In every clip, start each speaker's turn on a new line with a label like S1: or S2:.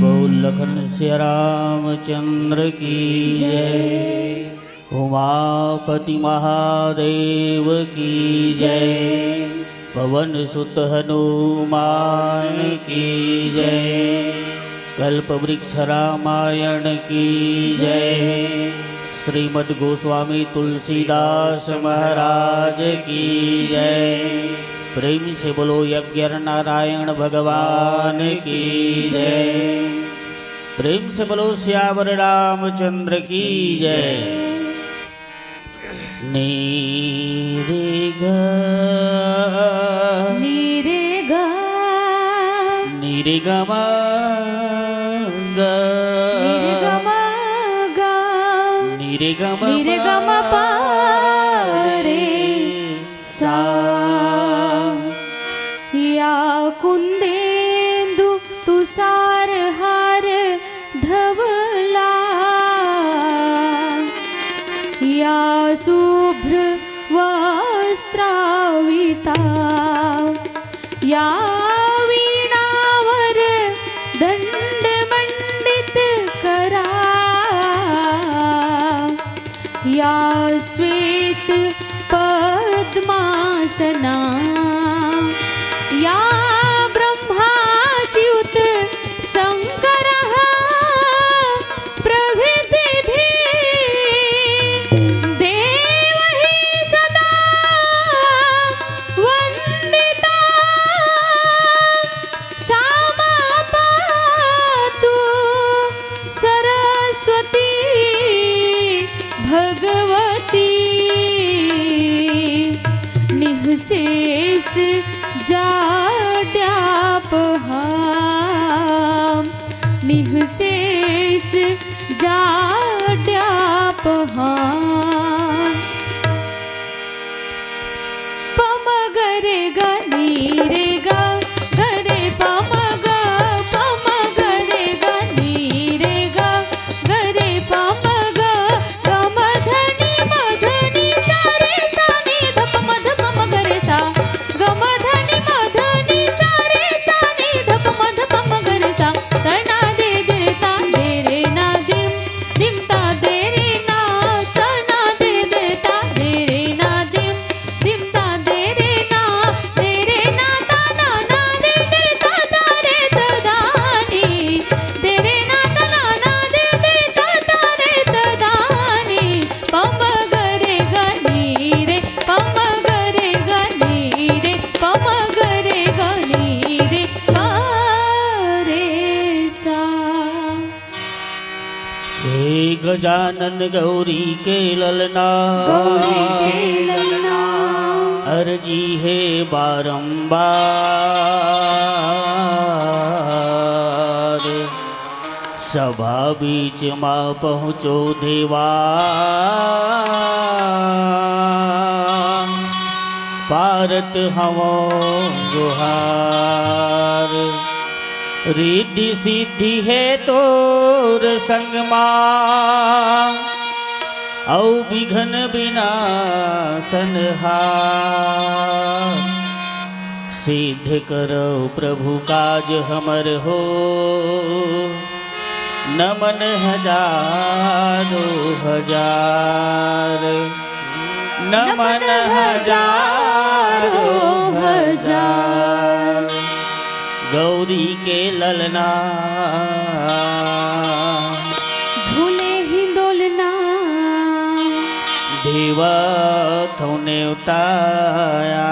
S1: बोल लखन सिया रामचंद्र की जय। उमापति महादेव की जय। पवन सुत हनुमान की जय। कल्प वृक्ष रामायण की जय। श्रीमद् गोस्वामी तुलसीदास महाराज की जय। प्रेम से बोलो यज्ञ नारायण भगवान की जय। प्रेम से बोलो श्यावर रामचंद्र की जय। नीरे गा नीरे गमा रे गम पा रे सा।
S2: या कुंदेंदु तुषार हार धवला। या शुभ्र वस्त्राविता। या वीणावर दंड मंडित करा। या श्वेत पद्मासना। या ब्रह्माच्युत शंकरः प्रभृतिभिः देवैः सदा वन्दिता। सा मा पातु सरस्वती भगवती। निःशेष जाड्यापहां। निःशेष जाड्यापहां। पम गरे ग नीरे ग गरे पम ग पम गरे ग नीरे ग गरे पम ग गम धनि मधनि सा रे सा नि धप मध पम गरे सा। गम धनि मधनि सा रे सा नि धप मध पम गरे सा। तना दे दे ता दे रे ना दिम दिम ता दे रे ना। तना दे दे ता दे रे ना दिम दिम ता दे रे ना। दे रे ना ता ना ना दे दे ता ता रे ता दानी। दे रे ना ता ना ना दे दे ता ता रे ता दानी। पम गरे ग नीरे पम गरे ग नीरे पम गरे ग नीरे पा रे सा।
S1: हे गजानन गौरी के ललना।
S2: गौरी के ललना।
S1: अर्जी है बारंबार। सभा बीच माँ पहुँचो देवा। पारत हवो गुहार। रिद्धि सिद्धि है तोर संग माँ। औ विघन विनाशन हार। सिद्ध करो प्रभु काज हमर हो। नमन हजारों हजार। नमन हजारों हजार। गौरी के ललना।
S2: झूले हिंदोलना।
S1: देवा थोने उताया।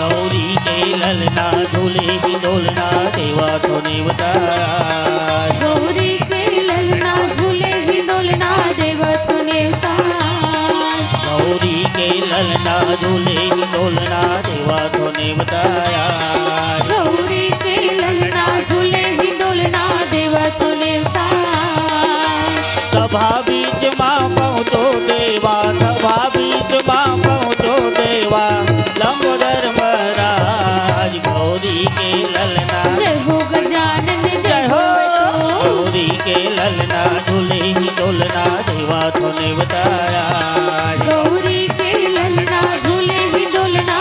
S1: गौरी के ललना झूले हिंदोलना। देवा थोने उताया।
S2: गौरी के ललना झूले हिंदोलना। देवा थोने उताया।
S1: गौरी के ललना झूले हिंदोलना। देवा थोने बताया।
S2: गौरी के ललना झूले हिंदोलना। देवा थोने उताया।
S1: सभा बीच माँ पहुँचो देवा। सभा बीच माँ पहुँचो देवा। लंबोदर महाराज गौरी के ललना।
S2: जय हो गजानन जय हो।
S1: गौरी के ललना झूले हिंदोलना। देवा थोने बताया।
S2: गौरी के ललना झूले हिंदोलना।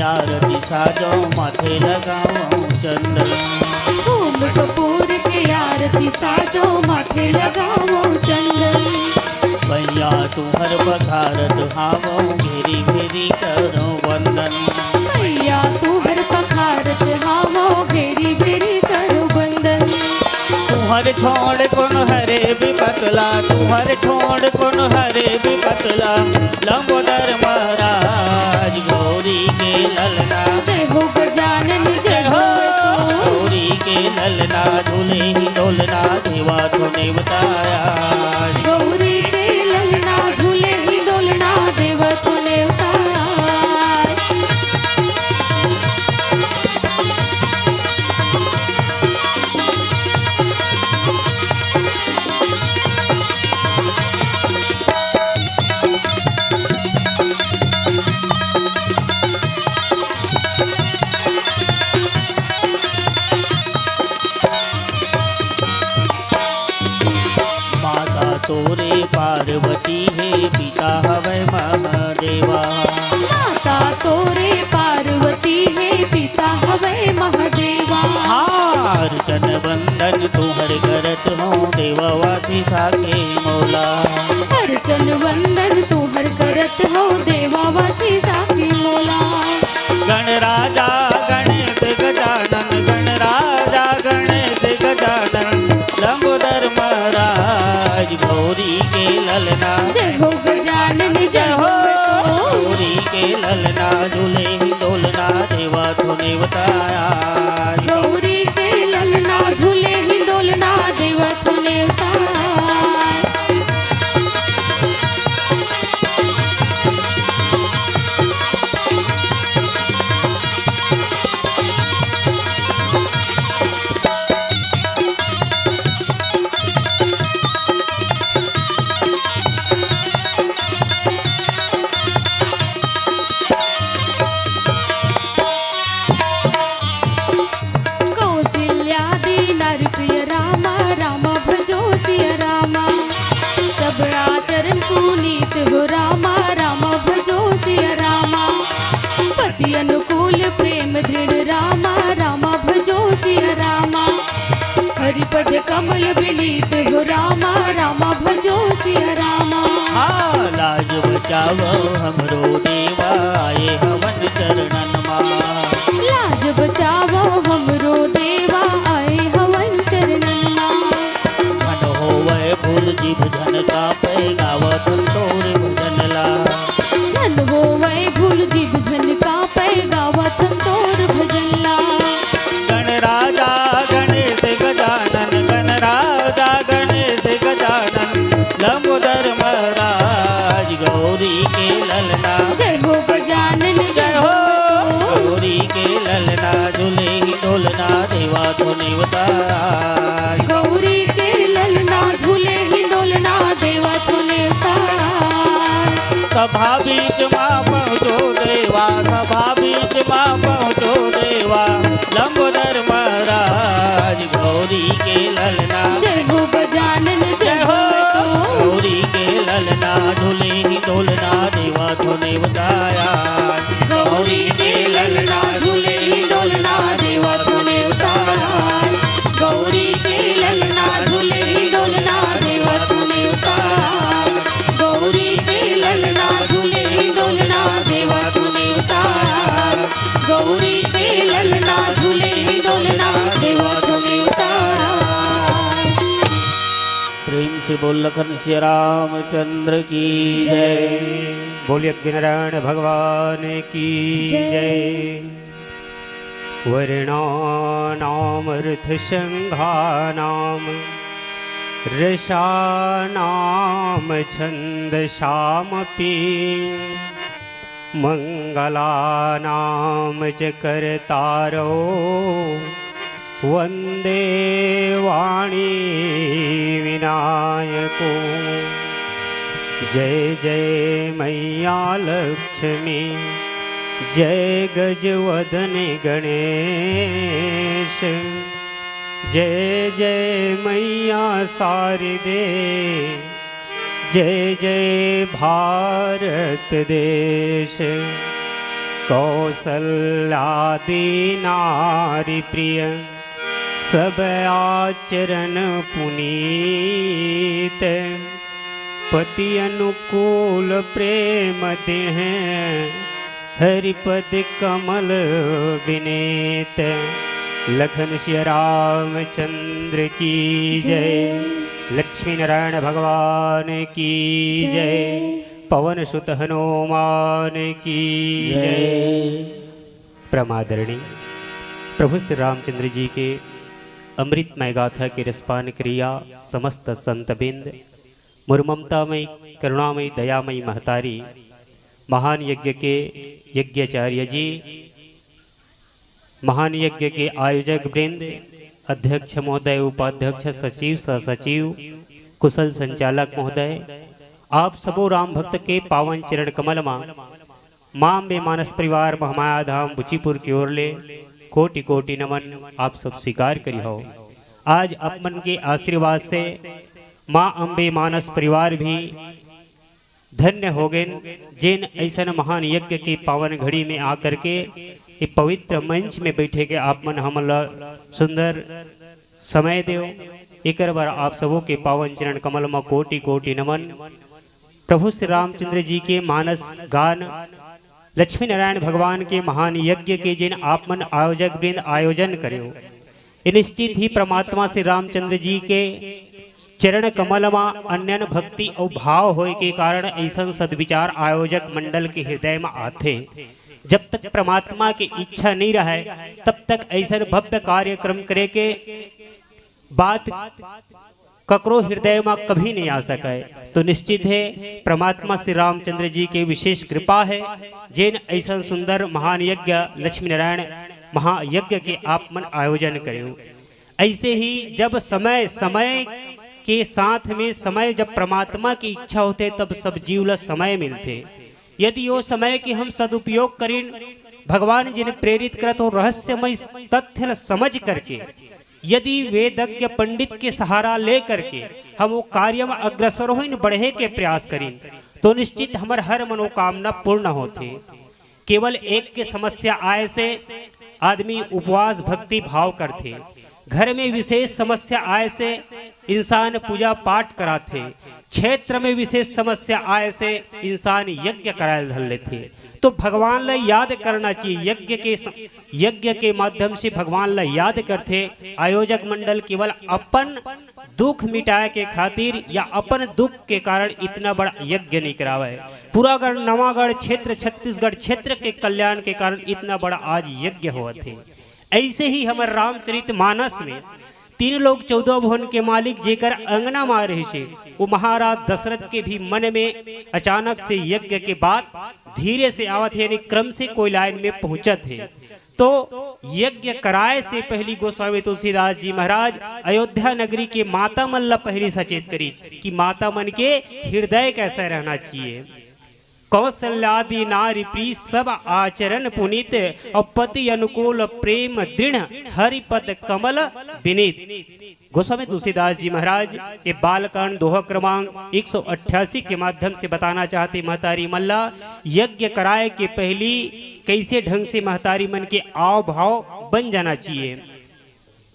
S1: आरती साजो माथे लगाओ चंदन।
S2: फूल कपूर के आरती साजो माथे लगाओ चंदन।
S1: भैया तुहर पखारत हावो घेरी घेरी करो वंदन।
S2: भैया तू हर पखारत हावो घेरी घेरी करो बंदन।
S1: तुहर छोड़ कौन हरे भी पतला, तुहर छोड़ कौन हरे भी पतला, लंबोदर महाराज गौरी के ललना।
S2: जय हो गजानन जय हो
S1: गौरी के ललना, झूले ही डोलना देवा तूने बताया।
S2: गौरी के ललना झूले ही डोलना देवा तूने उतारा।
S1: तोरे पार्वती है पिता हवै महादेवा।
S2: माता तोरे पार्वती है पिता हवै महादेवा।
S1: अर्चन बंदन तुहर करत हो देवावासी साके मौला।
S2: अर्चन वंदन तुहर करत हो देवावासी साके मौला।
S1: गणराजा गणेश गजानन, गणराजा गणेश गजानन, लंबोदर महाराज गौरी के ललना।
S2: जय हो गजानन जय हो
S1: गौरी के ललना, झूले ही डोलना देवा तूने बताया।
S2: गौरी के ललना झूले ही डोलना देवा तूने उतारा। पुनीत हो रामा रामा भजो सिया रामा। पति अनुकूल प्रेम दृढ़ रामा रामा भजो सिया रामा। हरिपद कमल विनीत हो रामा रामा भजो सिया रामा।
S1: लाज बचावो हमरो देवा आए हवन चरणन मा।
S2: लाज बचावो हमरो देवा आए हवन चरणन मा।
S1: मन होवे भूल जीभ जन का पे गावत तोर भजन ला।
S2: जन होवे भूल जीभ जन का पे गावत तोर भजन ला।
S1: गणराजा गणेश गजानन, गणराजा गणेश गजानन, लंबोदर महाराज गौरी के ललना।
S2: जय हो गजानन
S1: जय हो गौरी के ललना, झूले ही डोलना देवा तूने बताया।
S2: गौरी के ललना झूले ही डोलना देवा तूने उतारा।
S1: सभा बीच माँ पहुँचो देवा, सभा बीच माँ पहुँचो देवा, लंबोदर महाराज गौरी के ललना।
S2: जय हो गजानन
S1: जय हो गौरी के ललना, झूले ही डोलना देवा तूने बताया। गौरी के ललना, झूले ही डोलना देवा तूने उतारा। गौरी के ललना, झूले ही डोलना देवा तूने उतारा। गौरी के ललना, झूले ही डोलना देवा तूने उतारा। गौरी के ललना, झूले ही डोलना देवा तूने उतारा। प्रेम से बोल लखन श्री रामचंद्र की जय।
S3: बोलिए नारायण भगवान की जय। वर्णानामर्थसंघानाम रसानाम छन्दसामपि मंगलानाम च कर्तारो वंदे वाणी विनायको। जय जय मैया लक्ष्मी, जय गजवदन गणेश, जय जय मैया शारदे, जय जय भारत देश। कौसल्यादि नारी प्रिय सब आचरण पुनीत पति अनुकूल प्रेम देह हरिपद कमल विनेत लखन श्री रामचंद्र की जय लक्ष्मी नारायण भगवान की जय पवन सुत हनुमान की जय। प्रमादरणी प्रभु श्री रामचंद्र जी के अमृतमय गाथा की रसपान क्रिया समस्त संतबिंद मुरममतामयी करुणामयी दयामयी महतारी महान यज्ञ के यज्ञाचार्य जी, महान यज्ञ के आयोजक वृंद, अध्यक्ष महोदय, उपाध्यक्ष, सचिव, सहसचिव, कुशल संचालक महोदय, आप सबो राम भक्त के पावन चरण कमल मां बे मानस परिवार महामाया धाम बुचीपुर की ओर ले कोटि कोटि नमन आप सब स्वीकार करी हो। आज अपन के आशीर्वाद से मां अम्बे मानस परिवार भी धन्य हो गए, जिन ऐसा महान यज्ञ के पावन घड़ी में आकर के ये पवित्र मंच में बैठे के आप मन हमला सुंदर समय देव। एक बार आप सबों के पावन चरण कमल में कोटि कोटि नमन। प्रभु श्री रामचंद्र जी के मानस गान लक्ष्मी नारायण भगवान के महान यज्ञ के जिन आप मन आयोजक वृंद आयोजन करो, निश्चित ही परमात्मा श्री रामचंद्र जी के चरण कमल में अन्यन भक्ति और भाव होए के कारण ऐसा सदविचार आयोजक मंडल के हृदय में आते। जब तक परमात्मा की इच्छा नहीं रहे तब तक ऐसा भव्य कार्यक्रम करे के बात ककरो हृदय में कभी नहीं आ सके। तो निश्चित है परमात्मा श्री रामचंद्र जी के विशेष कृपा है, जिन ऐसा सुंदर महान यज्ञ लक्ष्मी नारायण महायज्ञ के आप मन आयोजन करो। ऐसे ही जब समय के साथ में समय जब परमात्मा की इच्छा होते तब सब जीव ला समय मिलते। यदि वो समय के हम सदुपयोग करें, भगवान जिन्हें प्रेरित करत हो रहस्यमय तथ्य समझ करके, यदि वेदज्ञ पंडित के सहारा ले करके हम वो कार्य में अग्रसर हो बढ़े के प्रयास करें तो निश्चित हमार हर मनोकामना पूर्ण होते। केवल एक के समस्या आए से आदमी उपवास भक्ति भाव करते, घर में विशेष समस्या आए से इंसान पूजा पाठ कराते, क्षेत्र में विशेष समस्या आए से इंसान यज्ञ कराए धर लेते। तो भगवान ला याद करना चाहिए, यज्ञ के माध्यम से भगवान ला याद करते। आयोजक मंडल केवल अपन दुख मिटाए के खातिर या अपन दुख के कारण इतना बड़ा यज्ञ नहीं करावे, पूरा गढ़ नवागढ़ क्षेत्र छत्तीसगढ़ क्षेत्र के कल्याण के कारण इतना बड़ा आज यज्ञ हुआ थे। ऐसे ही हमारे रामचरित मानस में 3 लोग 14 भुवन के मालिक जेकर अंगना मार रहे से वो महाराज दशरथ के भी मन में अचानक से यज्ञ के बाद धीरे से आवत है, क्रम से कोई लाइन में पहुंचत है। तो यज्ञ कराए से पहली गोस्वामी तुलसीदास जी महाराज अयोध्या नगरी के माता मन ला पहली सचेत करी कि माता मन के हृदय कैसा रहना चाहिए। कौशल्यादि नारी प्रिय सब आचरण पुनीत और पति अनुकूल प्रेम दृढ़ हरिपद कमल विनीत। गोस्वामी तुलसीदास जी महाराज ये बालकांड दोहा क्रमांक 188 के माध्यम से बताना चाहते महतारी मल्ला यज्ञ कराए के पहली कैसे ढंग से महतारी मन के आव भाव बन जाना चाहिए।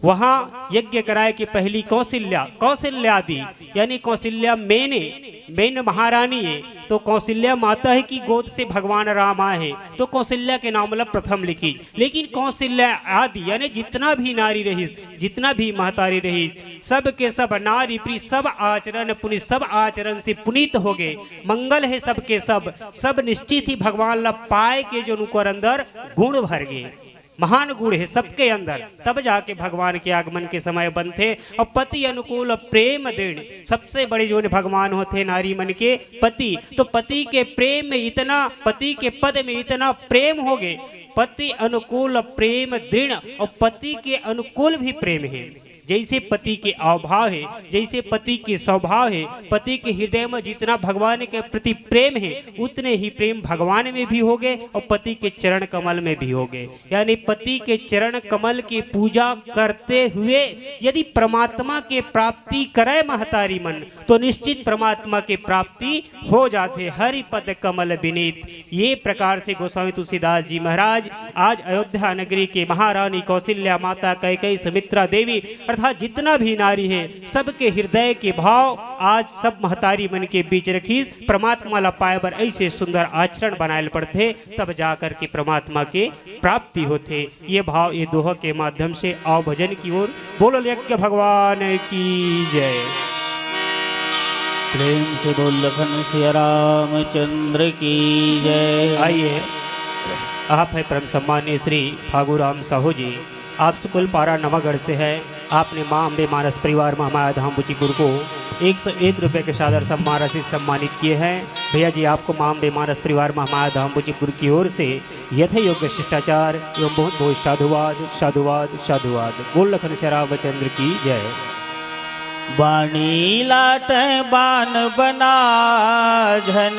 S3: वहां यज्ञ कराए के पहली कौशल्यादि यानी कौशल्या मेन महारानी है, तो कौशल्या माता है कि गोद से भगवान राम आए हैं, तो कौशल्या के नाम मतलब प्रथम लिखी। लेकिन कौशल्या आदि यानी जितना भी नारी रही, जितना भी महतारी रही, सब के सब नारी प्रिय सब आचरण पुनीत, सब आचरण से पुनीत हो गए, मंगल है सबके सब निश्चित ही भगवान ला पाए के जो उनके अंदर गुण भर गए, महान गुण है सबके अंदर, तब जाके भगवान के आगमन के समय बनते। और पति अनुकूल प्रेम दृढ़, सबसे बड़े जो भगवान होते नारी मन के पति, तो पति के प्रेम में इतना, पति के पद में इतना प्रेम हो गए, पति अनुकूल प्रेम दृढ़, और पति के अनुकूल भी प्रेम है। जैसे पति के अभाव है, जैसे पति के स्वभाव है, पति के हृदय में जितना भगवान के प्रति प्रेम है उतने ही प्रेम भगवान में भी हो गए और पति के चरण कमल में भी हो गए। यानी पति के चरण कमल की पूजा करते हुए यदि परमात्मा के प्राप्ति करे महतारी मन तो निश्चित परमात्मा के प्राप्ति हो जाते। हरि पद कमल विनीत। ये प्रकार से गोस्वामी तुलसीदास जी महाराज आज अयोध्या नगरी के महारानी कौशल्या माता कैकेयी सुमित्रा देवी अर्थात जितना भी नारी है सबके हृदय के भाव आज सब महतारी मन के बीच रखीस। परमात्मा ला पाए बर ऐसे सुंदर आचरण बनाए पड़ते तब जाकर के परमात्मा के प्राप्ति होते। ये भाव ये दोहा के माध्यम से आओ भजन की ओर। बोलो यज्ञ भगवान की जय।
S1: प्रेम से बोल लखन सिया रामचंद्र की जय।
S3: आइए, आप है परम सम्मानीय श्री फागुराम साहू जी, आप सुकुल पारा नवागढ़ से है। आपने माँ अम्बे मानस परिवार महामाया धाम बुचीपुर को 101 रुपये के सादर सम्मान राशि सम्मानित किए हैं। भैया जी आपको माँ अम्बे मानस परिवार महामाया धाम बुचीपुर की ओर से यथा योग्य शिष्टाचार एवं बहुत बहुत साधुवाद साधुवाद साधुवाद। बोल लखन सिया रामचंद्र की जय।
S1: बाणी लाट बान बना झन,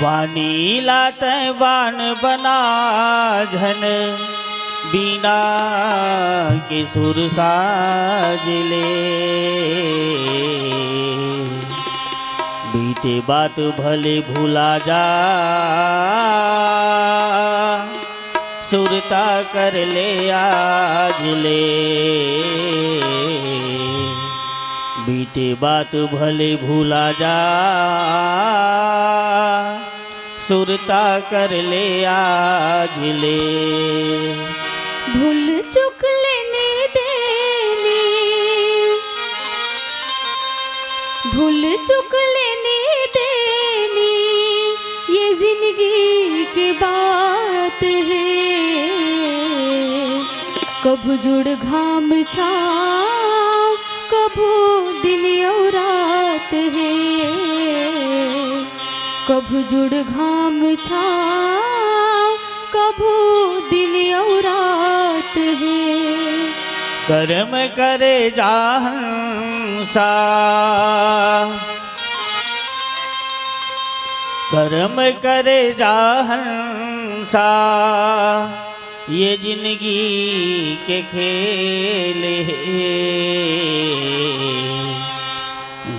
S1: बानी लात बान बना झन, बीना के सुर साजले, बीते बात भले भूला जा, सुरता कर ले आज ले, बीते बात भले भूला जा, सुरता कर ले आज ले।
S2: भूल चुक लेने देनी, भूल चुक लेने देनी, ये जिंदगी की बात है। कभू जुड़ घाम छाँव, कभू दिन और रात है। कभू जुड़ घाम छाँव, कभू दिन और रात है।
S1: कर्म करे जाहंसा, कर्म करे जाहंसा, ये जिंदगी के खेल है।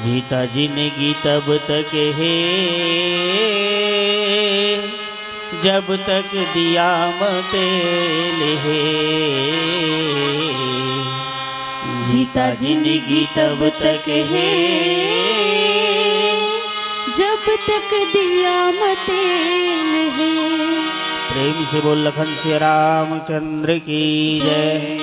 S1: जीता जिंदगी तब तक है जब तक दिया तेल है।
S2: जीता जिंदगी तब तक है जब तक दिया तेल है।
S1: प्रेम से बोल लखन सिया रामचंद्र की जय।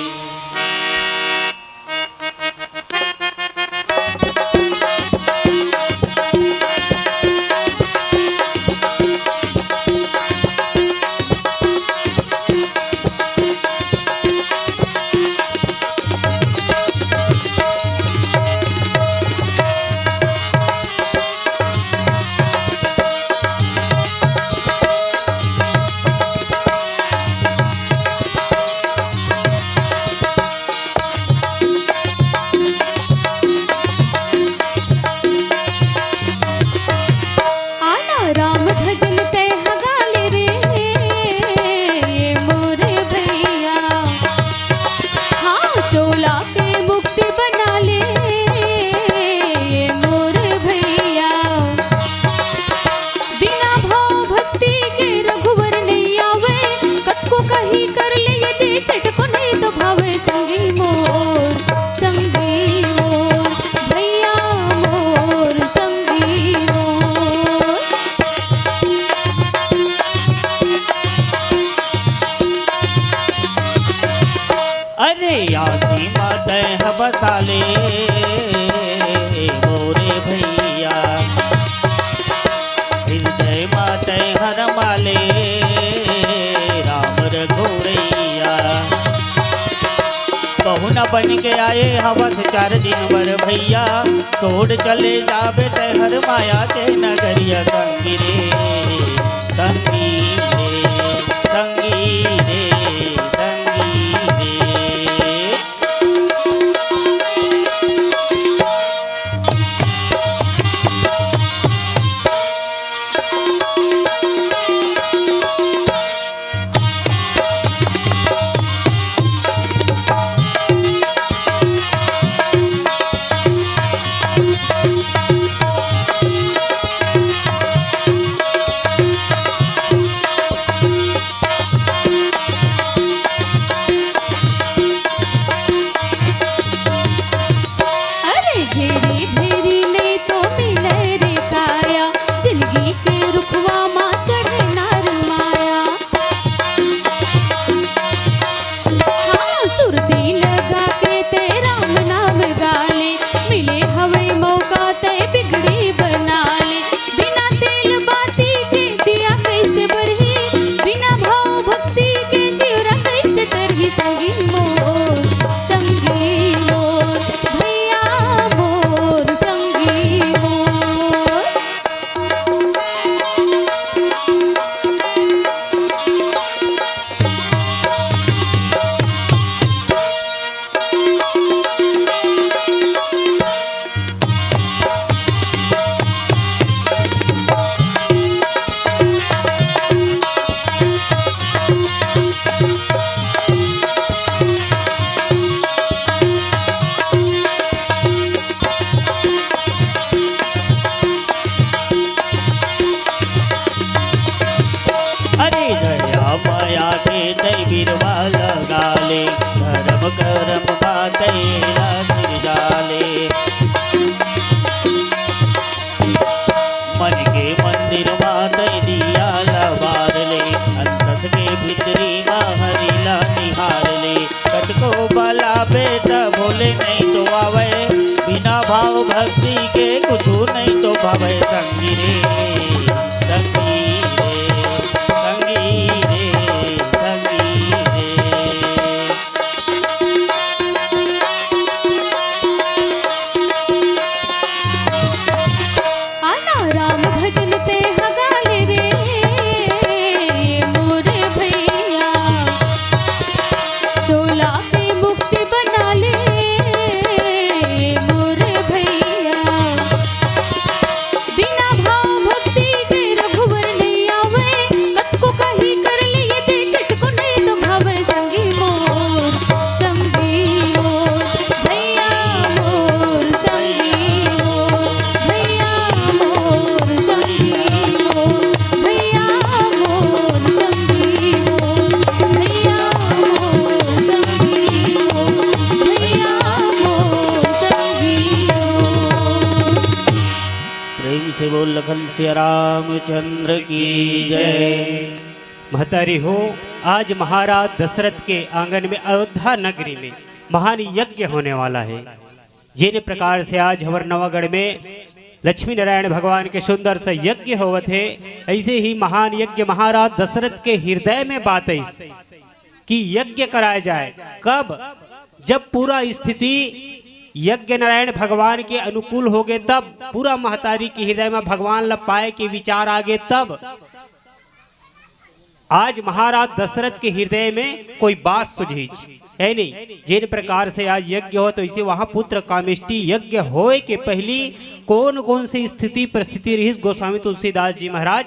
S1: बसाले मोरे भैया, हृदय माते हर माले राम रघुरैया। कहू न बन के आए हवस 4 दिन बर भैया, छोड़ चले जाबे ते हर माया के नगरिया। संगी रे संगी रे संगी रे करम बातैला सिर डाले। मन के मंदिर माते दिया लबार ले, अंतस के भीतरी बाहरीला निहार ले। कटको बला बेटा बोले नहीं तो आवे, बिना भाव भक्ति के कुछ नहीं तो भावे। संगी रे संगी रे संगी रे संगी रे।
S2: आना राम भजन ते हगाले रे मोरे भैया, चोला पे मुक्ति बना ले मोरे भैया। बिना भाव भक्ति के रघुवर नहीं आवे, कत को कहीं कर लिए ते चटको नहीं तो भावे। संगी मोर भैया मोर संगी मोर भैया मोर संगी मोर भैया मोर संगी मोर भैया मोर संगी मोर भैया मोर संगी मोर।
S1: प्रेम से बोल लखन सिया रामचंद्र की जय।
S3: महतारी हो, आज महाराज दशरथ के आंगन में अयोध्या नगरी में महान यज्ञ होने वाला है। जिन प्रकार से आज हवर नवागढ़ में लक्ष्मी नारायण भगवान के सुंदर से यज्ञ होवत है, ऐसे ही महान यज्ञ महाराज दशरथ के हृदय में बात है कि यज्ञ कराया जाए। कब? जब पूरा स्थिति यज्ञ नारायण भगवान के अनुकूल हो गए, तब पूरा महतारी के हृदय में भगवान लपाए के विचार आ गए। तब आज महाराज दशरथ के हृदय में कोई बात सुझी है नहीं। जिन प्रकार से आज यज्ञ हो, तो इसे वहां पुत्र कामिष्टि यज्ञ होए के पहली कौन कौन सी स्थिति परिस्थिति रही, गोस्वामी तुलसीदास जी महाराज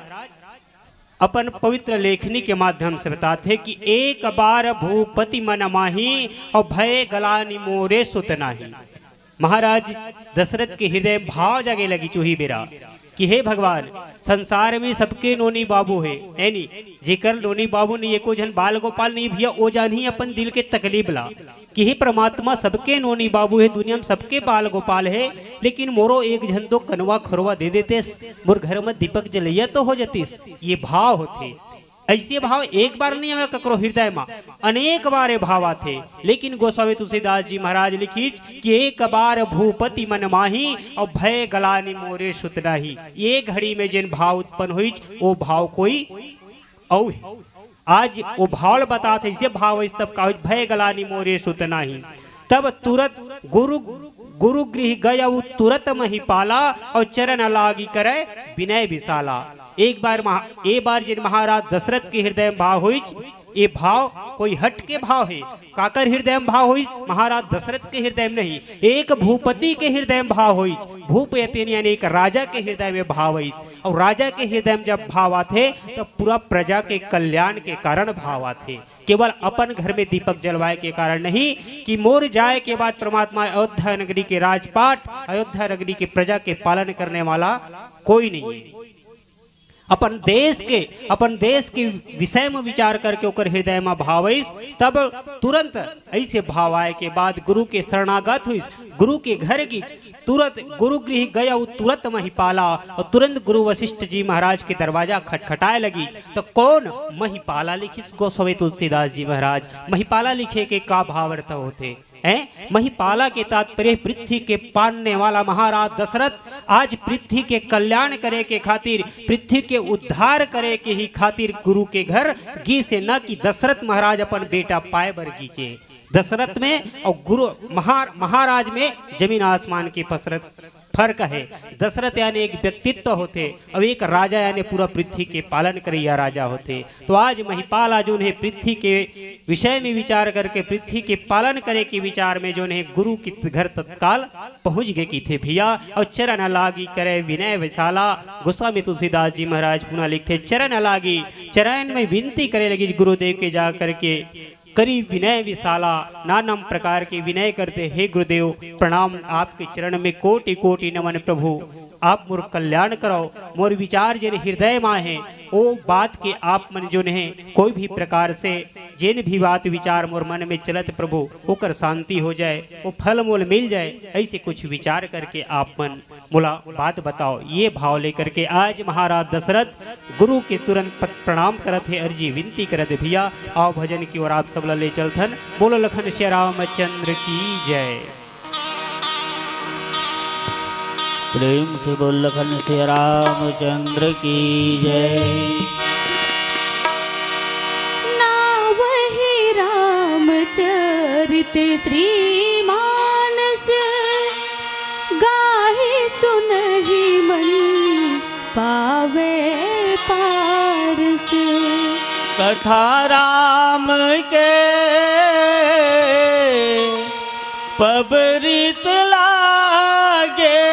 S3: अपन पवित्र लेखनी के माध्यम से बताते हैं कि एक बार भूपति मन माही और भय गलानी मोरे सुत नाही। महाराज दशरथ के हृदय भाव जागे लगी चूही बेरा कि हे भगवान, संसार में सबके नोनी बाबू है नी, जेकर नोनी बाबू ने एको जन बाल गोपाल नहीं भैया, ओ जान ही अपन दिल के तकलीफ ला कि हे परमात्मा, सबके नोनी बाबू है, दुनिया में सबके बाल गोपाल है, लेकिन मोरो एक जन तो कनवा खरवा दे देते, मोर घर में दीपक जलैया तो हो जातीस। ये भाव होते। ऐसे भाव एक बार नहीं आवे ककरो हृदय में, अनेक बार भाव आते। लेकिन गोस्वामी तुलसीदास जी महाराज लिखीच कि एक बार भूपति मन माही और भय गलानी मोरे सुत नाही। ये घड़ी में जिन भाव उत्पन्न हुई, वो भाव कोई औ आज वो भाव बताते, इसे भाव इस तब का भय गलानी मोरे सुत नाही। तब तुरंत गुरु गृह गया तुरंत मही पाला और चरण लागी करे विनय विशाला। एक बार जिन महाराज दशरथ के हृदय में भाव हुई, ये भाव कोई हट के भाव है। काकर हृदय में भाव हुई? महाराज दशरथ के हृदय में नहीं, एक भूपति के हृदय में भाव हुई। भूप यानी एक राजा के हृदय में भाव हुई। और राजा के हृदय में जब भाव आते तो पूरा प्रजा के कल्याण के कारण भाव आते, केवल अपन घर में दीपक जलवाए के कारण नहीं कि मोर जाए के बाद परमात्मा अयोध्या नगरी के राजपाट, अयोध्या नगरी के प्रजा के पालन करने वाला कोई नहीं है। अपन देश के विषय में विचार करके ओकर हृदय में भावइस, तब तुरंत ऐसे भाव आए के बाद गुरु के शरणागत हुई, गुरु के घर की तुरंत गुरु गृह गया, तुरंत महिपाला, और तुरंत गुरु वशिष्ठ जी महाराज के दरवाजा खटखटाए लगी। तो कौन? महिपाला लिखी गोस्वामी तुलसीदास जी महाराज। महिपाला लिखे के का भावार्थ होते हैं? महिपाला के तात्पर्य पृथ्वी के पालने वाला महाराज दशरथ आज पृथ्वी के कल्याण करे के खातिर, पृथ्वी के उद्धार करे के ही खातिर गुरु के घर गी से न कि दशरथ महाराज अपन बेटा पाए बर गीचे। दशरथ में और गुरु महाराज में जमीन आसमान की फर्क है। दशरथ यानी एक व्यक्तित्व होते और एक राजा यानी पूरा पृथ्वी के पालन करिया राजा होते। तो आज महिपाला जो है पृथ्वी के विषय में विचार करके पृथ्वी के पालन करे के विचार में जो है गुरु के घर तत्काल पहुंच गए की थे भैया। और चरण लागी करे विनय विशाला, गोस्वामी तुलसीदास जी महाराज पुनः लिखते चरण लागी, चरण में विनती करे लगी गुरुदेव के जा करके करी विनय विशाला, नानम प्रकार के विनय करते, हे गुरुदेव प्रणाम आपके चरण में कोटि कोटि नमन प्रभु, आप मोर कल्याण करो। मोर विचार जिन हृदय में है वो बात के आप मन जो है कोई भी प्रकार से जिन भी बात विचार मोर मन में चलत प्रभु होकर शांति हो जाए, वो फल मूल मिल जाए, ऐसे कुछ विचार करके आप मन मोला बात बताओ। ये भाव लेकर के आज महाराज दशरथ गुरु के तुरंत प्रणाम करत है, अर्जी विनती करत है भैया आओ भजन की ओर आप सब ले चलथन। बोलो लखन श्री रामचंद्र की जय।
S1: प्रेम से बोल लखन से रामचंद्र की जय।
S2: ना वही रामचरित श्री मानस, गाहे सुनहि मन पावे पारस।
S1: कथा राम के पबरित लागे,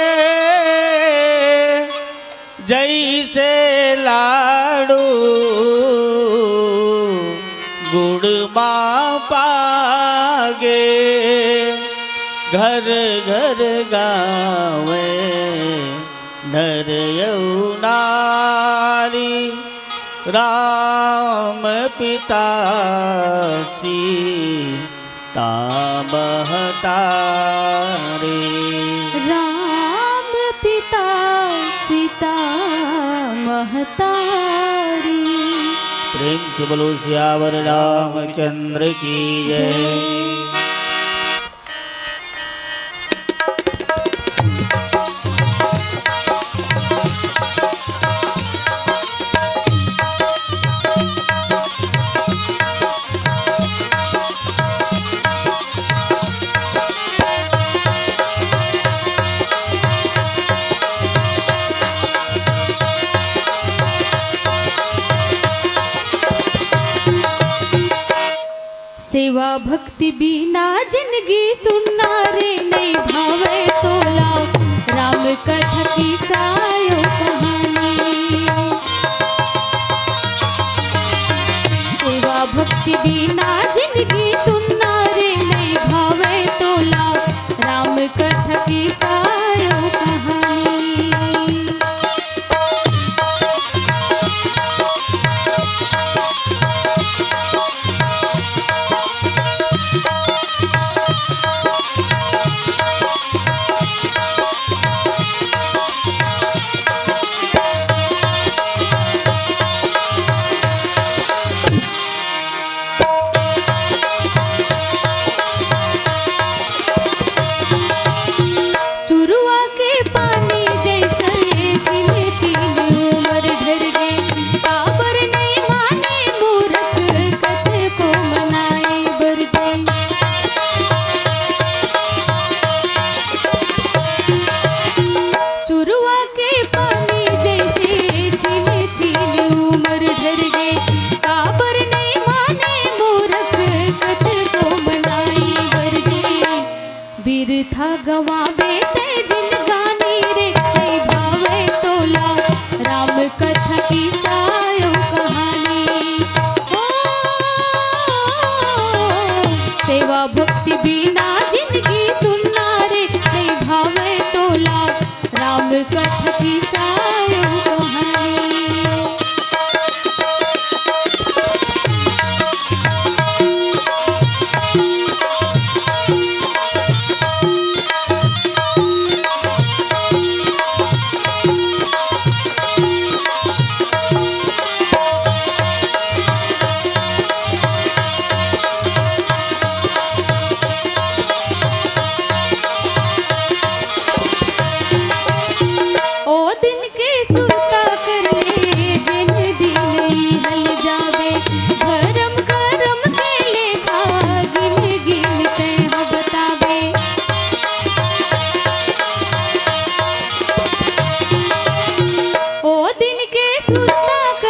S1: जैसे लाडू गुड़ माँ पागे, घर घर गावे नर यऊ नारी, राम पिता सीता महतारी।
S2: राम पिता सीता महतारी।
S1: प्रेम से बोलो सियावर रामचंद्र की जय।
S2: सेवा भक्ति बिना जिंदगी सुनना रे नहीं भावे तोला, राम कथा की सायो कहानी। सेवा भक्ति बिना जिंदगी सुनना रे नहीं भावे तोला, राम कथा की सायो कहानी।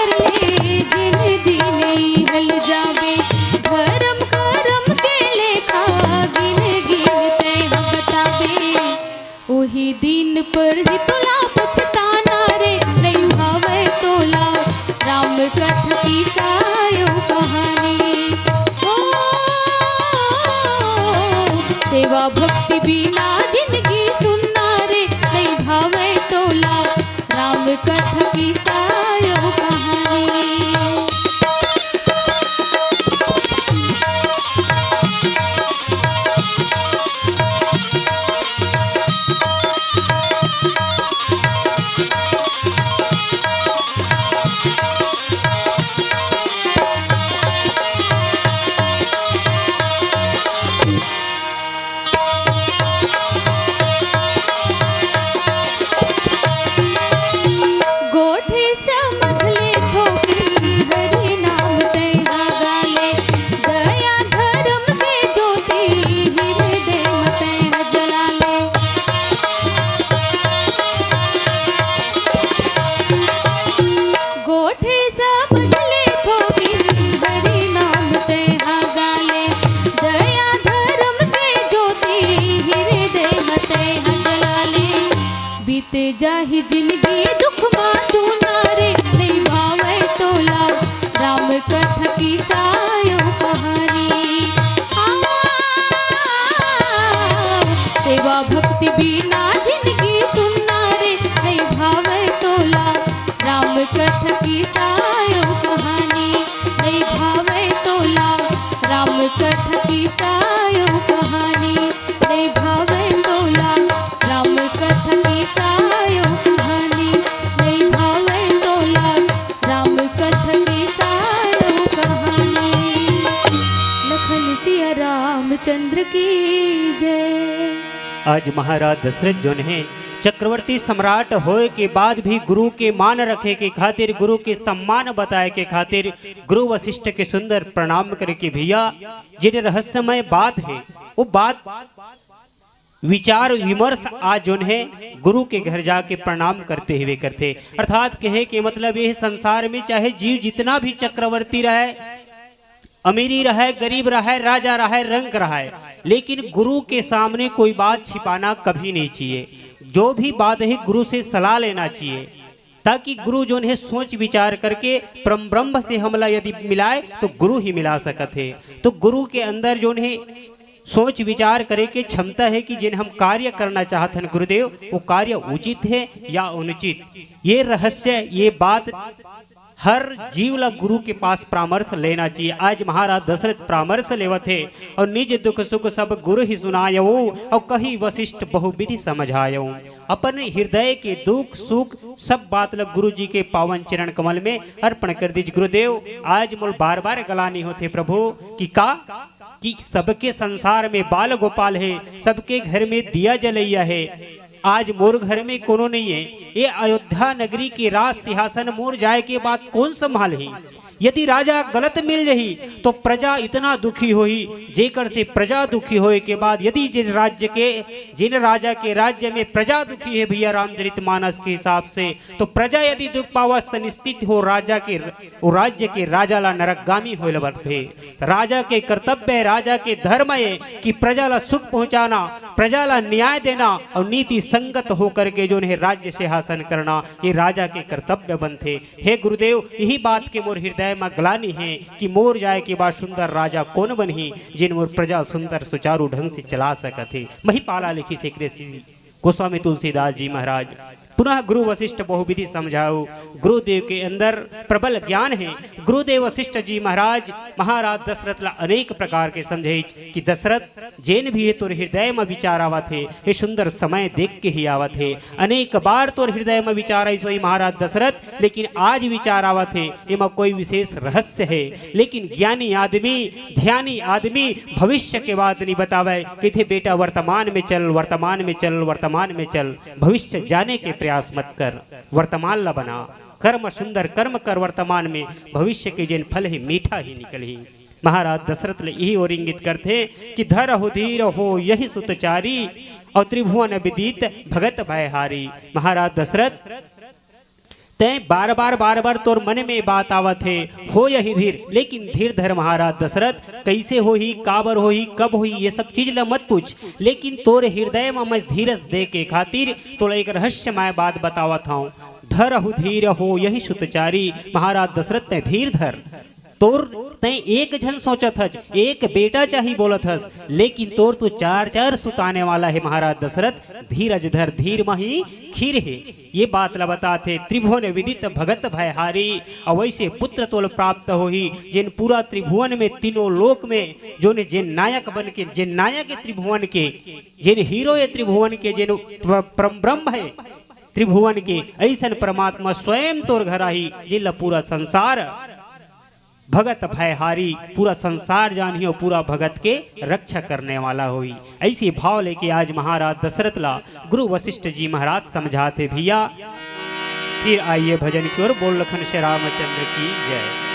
S2: कर ले जिन दिन हल जावे धर्म करम के लेखा गिन गिन ते हम बतावे वही दिन पर ही तोला पछताना रे नहीं भावे तोला राम कथा की सायो कहानी ओ सेवा भक्ति बिना जिंदगी सुनना रे नहीं भावे तोला राम कथा की सायो कहानी जाहि जिंदगी दुख मातू नारे नहीं भावे तोला राम कथा की सायो कहानी सेवा भक्ति बिना जिंदगी सुनना रे नहीं भावे तोला राम कथा की सायो कहानी नहीं भावे तोला राम कथा की सायो कहानी नहीं भावे तोला राम कथा की सायो कहानी नहीं भावे तोला राम कथा की सायो कहानी लखन सिया रामचंद्र की जय।
S3: आज महाराज दशरथ जो है चक्रवर्ती सम्राट होए के बाद भी गुरु के मान रखे के खातिर गुरु के सम्मान बताए के खातिर गुरु वशिष्ठ के सुंदर प्रणाम करके भैया जिन रहस्यमय बात है वो बात विचार विमर्श आज जो है गुरु के घर जाके प्रणाम करते हुए करते अर्थात कहे के मतलब ये संसार में चाहे जीव जितना भी चक्रवर्ती रहे अमीरी रहे गरीब रहे राजा रहे रंग रहे लेकिन गुरु के सामने कोई बात छिपाना कभी नहीं चाहिए। जो भी बात है गुरु से सलाह लेना चाहिए ताकि गुरु जो है सोच विचार करके परम ब्रह्म से हमला यदि मिलाए तो गुरु ही मिला सकते है। तो गुरु के अंदर जो है सोच विचार करे के क्षमता है कि जिन हम कार्य करना चाहते हैं गुरुदेव वो कार्य उचित है या अनुचित। ये रहस्य ये बात हर जीव ला गुरु के पास परामर्श लेना चाहिए। आज महाराज दशरथ परामर्श लेवत है और निज दुख सुख सब गुरु ही सुनायो और कही वशिष्ठ बहुविधि समझायो। अपने हृदय के दुख सुख सब बात लग गुरु जी के पावन चरण कमल में अर्पण कर दीजिए। गुरुदेव आज मोल बार बार गलानी होते प्रभु कि सबके संसार में बाल गोपाल है सबके घर में दिया जलैया है। आज मोर घर में कोनो नहीं है। ये अयोध्या नगरी के राज सिंहासन मोर जाए के बाद कौन संभाल है। यदि राजा गलत मिल रही तो प्रजा इतना दुखी होई जेकर से प्रजा दुखी होए के बाद यदि जिन राजा के राज्य में प्रजा दुखी है भैया रामचरितमानस के हिसाब से तो प्रजा यदि दुख पावस्त निश्चित हो राज्य के राजा ला नरकगामी होए लगते। राजा के कर्तव्य राजा के धर्म है कि प्रजा ला सुख पहुंचाना प्रजा ला न्याय देना और नीति संगत होकर के जो है राज्य सिंहासन करना ये राजा के कर्तव्य बनते। हे गुरुदेव यही बात के मोर हृदय में ग्लानी है कि मोर जाए के बाद सुंदर राजा कौन बनी जिन मोर प्रजा सुंदर सुचारू ढंग से चला सकते। महिपाला लिखी से गोस्वामी तुलसीदास जी महाराज पुनः गुरु वशिष्ठ बहुविधि समझाओ। गुरुदेव के अंदर प्रबल ज्ञान है। गुरुदेव वशिष्ठ जी महाराज दशरथ ला अनेक प्रकार के समझे कि दशरथ जैन भी है तोर हृदय में विचार आवत है ये सुंदर समय देख के ही आवत है। अनेक बार तोर हृदय में विचार आई सोई महाराज दशरथ लेकिन आज विचार आवत है एमा कोई विशेष रहस्य है। लेकिन ज्ञानी आदमी ध्यानी आदमी भविष्य के बात नहीं बतावे कि थे बेटा वर्तमान में चल वर्तमान में चल वर्तमान में चल भविष्य जाने के प्रयास मत कर वर्तमान ला बना कर्म सुंदर कर्म कर वर्तमान में भविष्य के जिन फल ही मीठा ही निकल ही। महाराज दशरथ यही और इंगित करते कि धर हो धीर हो यही सुतचारी और त्रिभुवन विदित भगत भयहारी। महाराज दशरथ तय बार बार तोर मन में बात आवत है हो यही धीर, लेकिन धीर धर महाराज दशरथ, कैसे हो ही, काबर हो ही, कब हो ही, ये सब चीज ला मत पूछ, लेकिन तोर हृदय में मैं धीरज दे के खातिर तोला एक रहस्यमय बात बतावत हूँ। धरहु धीर हो यही सुतचारी, महाराज दशरथ तय धीर धर। तोर तय एक जन सोचत हज, एक बेटा चाही बोलत हस, लेकिन तोर तो चार चार सुताने वाला है महाराज दशरथ। धीरज धर धीर मही खीर है, ये बात ला बताते। त्रिभुवन विदित भगत भयहारी, अवैसे पुत्र तोल प्राप्त हो ही, जिन पूरा त्रिभुवन में तीनों लोक में जो ने जिन नायक बन के, जिन नायक है त्रिभुवन के, जिन हीरो है त्रिभुवन के, जिन परम ब्रह्म है त्रिभुवन के, ऐसन परमात्मा स्वयं तोर घर आई, जिला पूरा संसार भगत भयहारी, पूरा संसार जानियो, पूरा भगत के रक्षा करने वाला हुई। ऐसी भाव लेके आज महाराज दशरथ ला गुरु वशिष्ठ जी महाराज समझाते भैया। फिर आइए भजन की ओर। बोल लखन श्री रामचंद्र की जय।